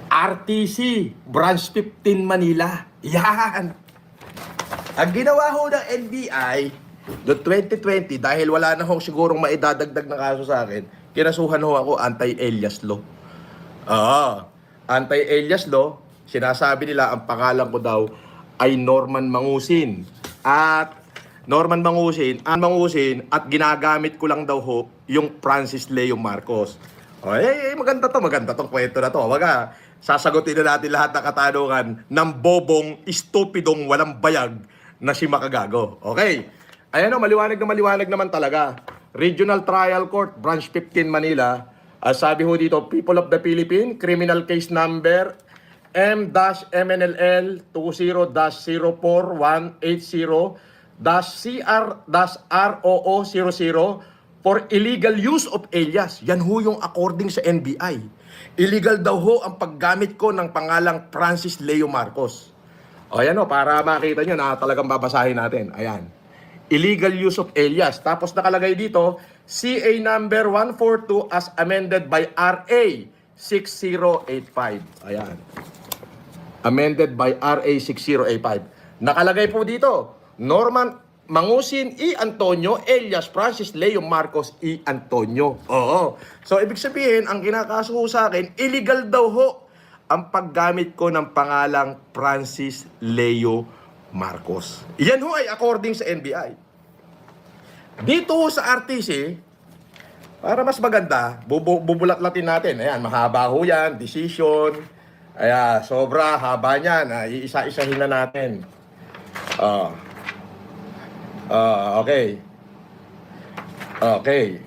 RTC, Branch 15 Manila. Yan! Ang ginawa ho ng NBI noong 2020, dahil wala na ho sigurong maidadagdag na kaso sa akin, kinasuhan ho ako anti-alias law. Anti-alias law, sinasabi nila ang pangalan ko daw ay Norman Mangusin. At Norman Mangusin at ginagamit ko lang daw ho yung Francis Leo Marcos. Maganda tong kwento na to. Waga, sasagutin na natin lahat ng katanungan ng bobong, estupidong, walang bayag na si Makagago. Okay. Ayan o, maliwanag naman talaga. Regional Trial Court, Branch 15 Manila. Sabi ho dito, People of the Philippines, criminal case number M-MNLL 20-04180-CR-ROO00 for illegal use of alias. Yan ho yung according sa NBI. Illegal daw ho ang paggamit ko ng pangalang Francis Leo Marcos. O yan o, para makita nyo na talagang babasahin natin. Ayan. Illegal use of alias. Tapos nakalagay dito, CA number 142 as amended by RA 6085. Ayan. Amended by RA 6085. Nakalagay po dito, Norman Mangusin E. Antonio alias Francis Leo Marcos E. Antonio. Oo. So, ibig sabihin, ang kinakaso ho sa akin, illegal daw ho ang paggamit ko ng pangalang Francis Leo Marcos. Yan ho ay according sa NBI. Dito ho sa RTC, para mas maganda, bubulat-latin natin. Ayan, mahaba ho yan, decision. Ayan, sobra, haba niyan. Iisa-isahin na natin. Okay. Okay.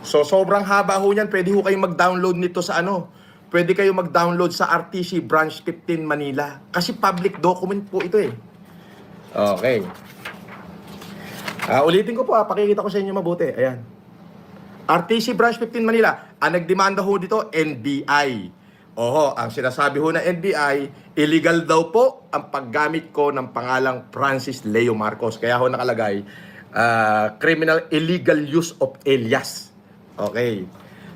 So, sobrang haba ho niyan. Pwede ho kayong mag-download nito sa ano. Pwede kayong mag-download sa RTC Branch 15 Manila. Kasi public document po ito eh. Okay. Ulitin ko po, pakikita ko sa inyo mabuti. Ayan. RTC Branch 15 Manila. Ang nagdemanda ho dito, NBI. Oho, ang sinasabi ho na NBI, illegal daw po ang paggamit ko ng pangalang Francis Leo Marcos. Kaya ho nakalagay, criminal illegal use of alias. Okay.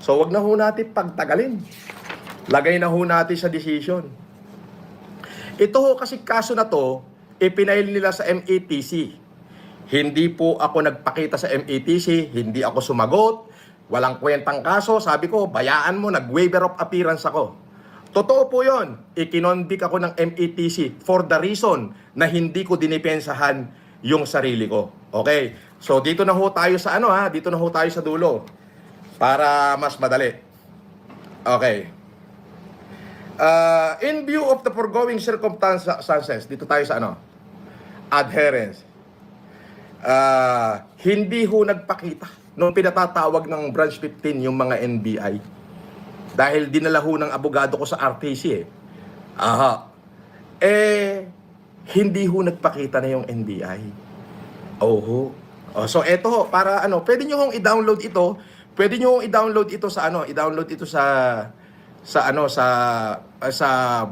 So, wag na ho natin pagtagalin. Lagay na ho natin sa decision. Ito ho kasi kaso na to, ipinail nila sa MATC. Hindi po ako nagpakita sa MATC, hindi ako sumagot, walang kwentang kaso. Sabi ko, bayaan mo, nag-waiver of appearance ako. Totoo po yon. Ikinonvict ako ng MATC for the reason na hindi ko dinipensahan yung sarili ko. Okay? So, dito na ho tayo sa ano ha, dito na ho tayo sa dulo. Para mas madali. Okay. In view of the foregoing circumstances, dito tayo sa ano? Adherence. Hindi ho nagpakita nung pinatatawag ng Branch 15 yung mga NBI. Dahil dinala ho ng abogado ko sa RTC eh. Hindi ho nagpakita na yung NBI. So eto ho, para ano, pwede nyo hong i-download ito. Pwede nyo hong i-download ito sa ano, i-download ito sa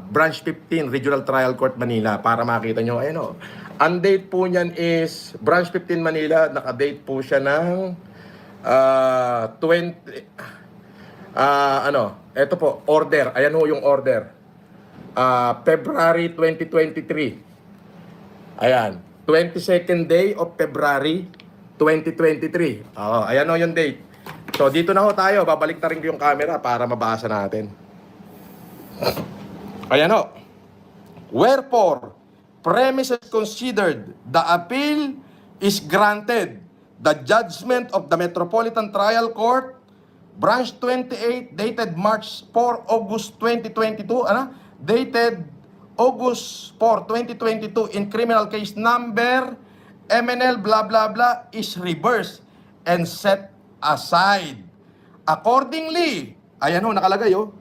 Branch 15 Regional Trial Court Manila para makita nyo. Ayun o. Ang date po niyan is Branch 15 Manila. Naka-date po siya ng eto po, order. Ayan ho yung order. February 2023. Ayan. 22nd day of February 2023. Ayan ho yung date. So, dito na ho tayo. Babalik na rin ko yung camera para mabasa natin. Ayan o. Wherefore, premises considered, the appeal is granted. The judgment of the Metropolitan Trial Court, Branch 28, dated March 4, August 2022, dated August 4, 2022, in criminal case number MNL blah blah blah, is reversed and set aside. Accordingly, ayan ho, nakalagay ho,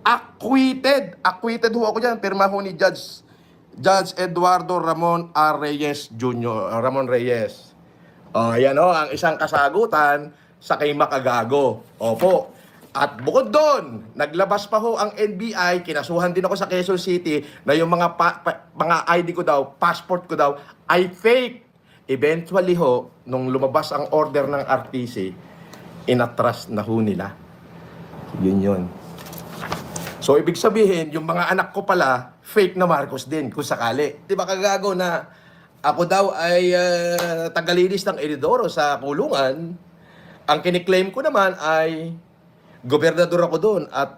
acquitted. Acquitted ho ako dyan. Pirma ho ni Judge Eduardo Ramon R. Reyes Jr. Ramon Reyes. Ayan ho, ang isang kasagutan sa kay Makagago. Opo. At bukod doon, naglabas pa ho ang NBI, kinasuhan din ako sa Quezon City na yung mga ID ko daw, passport ko daw, ay fake. Eventually ho, nung lumabas ang order ng RTC, inatras na ho nila. Yun. So, ibig sabihin, yung mga anak ko pala, fake na Marcos din, kung sakali. Di ba kagago na ako daw ay tagalinis ng Inidoro sa kulungan. Ang kiniklaim ko naman ay gobernador ako doon at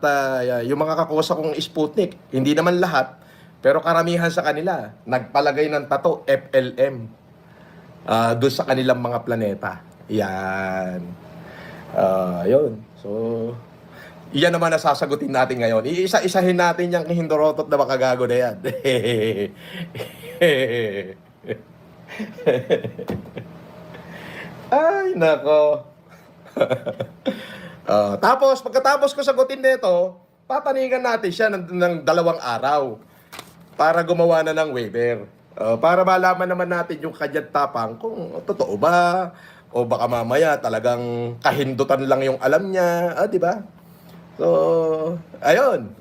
yung mga kakosa kong Sputnik, hindi naman lahat, pero karamihan sa kanila, nagpalagay ng tato, FLM, doon sa kanilang mga planeta. Yan. Yun. So, iyan naman ang sasagutin natin ngayon. Iisa-isahin natin yung hindorotot na makagago na yan. Ay, nako. Tapos, pagkatapos ko sagutin nito, tatanigan natin siya ng 2 araw para gumawa na ng waiver. Para malaman naman natin yung kanyang tapang kung totoo ba o baka mamaya talagang kahindutan lang yung alam niya, di ba? So, ayun.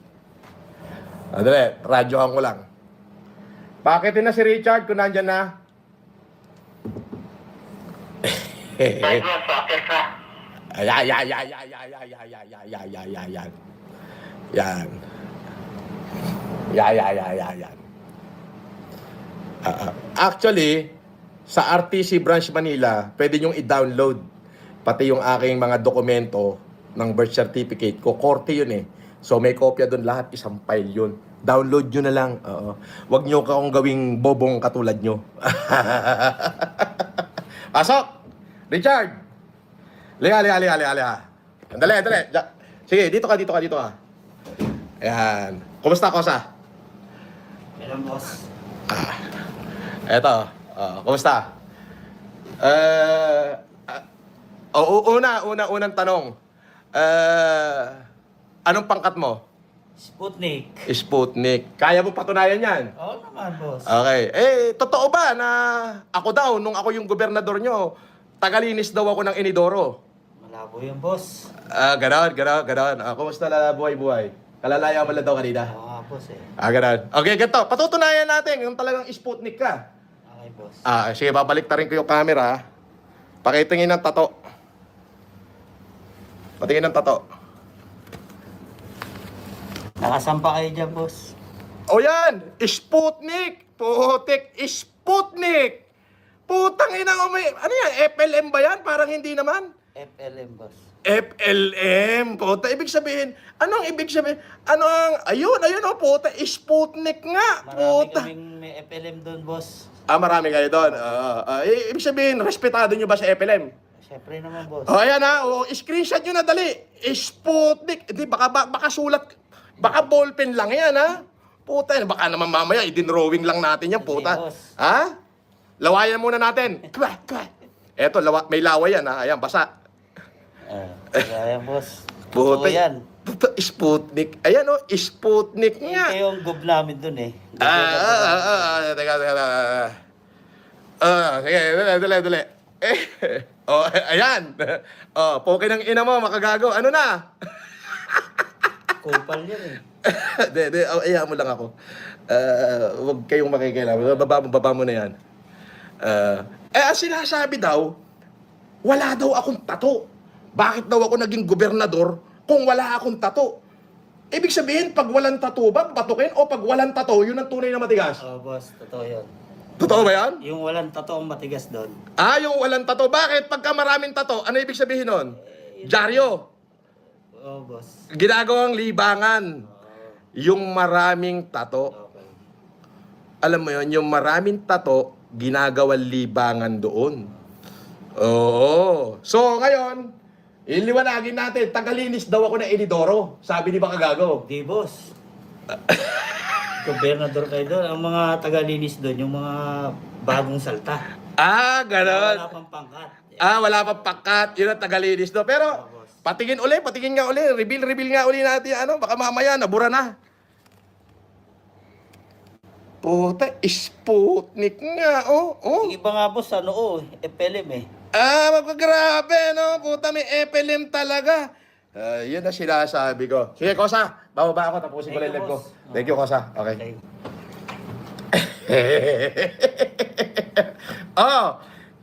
Dali, radyohan ko lang. Bakit na si Richard kung nandyan na? Ayan. Yan. Actually, sa RTC Branch Manila, pwede nyong i-download pati yung aking mga dokumento ng birth certificate ko. Korte yun eh. So may kopya doon lahat, isang file yun. Download nyo na lang. Huwag nyo akong gawing bobong katulad nyo. Pasok! Richard! Liha. Dali. Sige, dito ka. Ayan. Kumusta, Kosa? Hello, boss. Eto. Kumusta? Unang tanong. Anong pangkat mo? Sputnik. Kaya mo patunayan yan? Oo naman, boss. Okay. Totoo ba na ako daw, nung ako yung gobernador nyo, tagalinis daw ako ng Inidoro? Malabo yun, boss. Ganon. Kumusta na buhay-buhay? Kalalaya mo lang daw kanina. Oo, boss eh. Ganon. Okay, ganito. Patutunayan natin yung talagang Sputnik ka. Okay, boss. Sige, babalik ta rin ko yung camera. Pakitingin ng tato. Patingin ng tato. Nakasampa kayo dyan, boss. O yan! Sputnik! Putik! Sputnik! Putang ina ko may... Ano yan? FLM ba yan? Parang hindi naman. FLM, boss. FLM! Puta, ibig sabihin... Anong ibig sabihin? Ano ang... Ayun, puta. Sputnik nga! Marami Puta! kaming may FLM doon, boss. Marami kayo doon. Ibig sabihin, respetado nyo ba sa FLM? Siyempre naman, boss. Ayan ha. Screenshot nyo na dali. Sputnik. Hindi, baka sulat... Baka ballpen lang yan, ha? Puta, baka naman mamaya, i-drawing lang natin yan, puta. Boss. Ha? Lawayan muna natin. Eto, may laway yan, ha? Ayan, basa. Ayan, boss. Puta, Totoo yan. Sputnik. Ayan, Sputnik nga. Ito yung gob namin doon eh. Teka. Sige, dali. Ayan. Poke ng ina mo, makagago. Ano na? Kupal yun eh. Ayaw mo lang ako. Huwag kayong makikilala. Baba mo na yan. Ang sinasabi daw, wala daw akong tato. Bakit daw ako naging gobernador kung wala akong tato? Ibig sabihin, pag walang tato ba, patukin? O pag walang tato, yun ang tunay na matigas? Oo, boss. Totoo yun. Totoo ba yan? Yung walang totoong matigas doon. Yung walang tato. Bakit? Pagka maraming tato, ano ibig sabihin nun? Dyaryo. Oo, boss. Ginagawang libangan. Yung maraming tato. Okay. Alam mo yon, yung maraming tato, ginagawang libangan doon. Oo. So, ngayon, iliwanagin natin, tagalinis daw ako ng Inidoro. Sabi ni Bakagago. Di, boss. Gobernador kayo doon. Ang mga tagalinis doon, yung mga bagong salta. Ganon. Wala pang pangkat. Wala pang pangkat. Yun ang tagalinis do. Pero, patingin nga uli. Reveal nga uli natin. Baka mamaya, nabura na. Puta, Sputnik nga, Yung iba nga, boss, FLM eh. Grabe, no? Puta, may FLM talaga. Yun na sinasabi ko. Sige, Kosa. Bababa ako, tapusin ko lang live ko. Thank you, Kosa. Okay.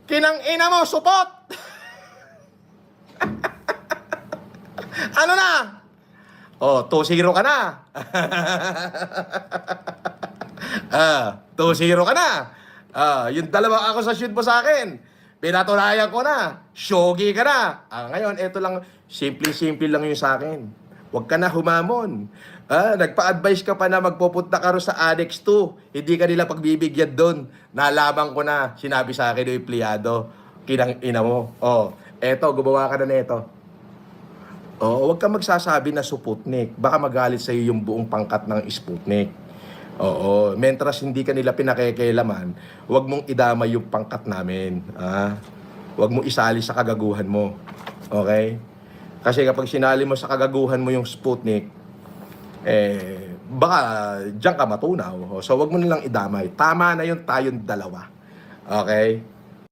Kinang ina mo, supot! Ano na? Oh, 2-0 ka na. 2-0 ka na. Yung dalawang akusasyon mo sa akin, pinatunayan ko na. Shogi ka na. Ngayon, eto lang, simple-simple lang yung sa akin. Huwag ka na humamon. Nagpa-advise ka pa na magpupunta ka ro sa Annex 2. Hindi ka nila pagbibigyan doon. Nalaman ko na, sinabi sa akin yung empleyado. Kinang ina mo. Eto, gumawa ka na nito. Huwag ka magsasabi na Sputnik. Baka magalit sa iyo yung buong pangkat ng Sputnik. Mentras hindi ka nila pinakikailaman, huwag mong idamay yung pangkat namin. Huwag mo isali sa kagaguhan mo. Okay? Kasi kapag sinali mo sa kagaguhan mo yung Sputnik, baka diyan ka matunaw. So, huwag mo nilang idamay. Tama na yun tayong dalawa. Okay?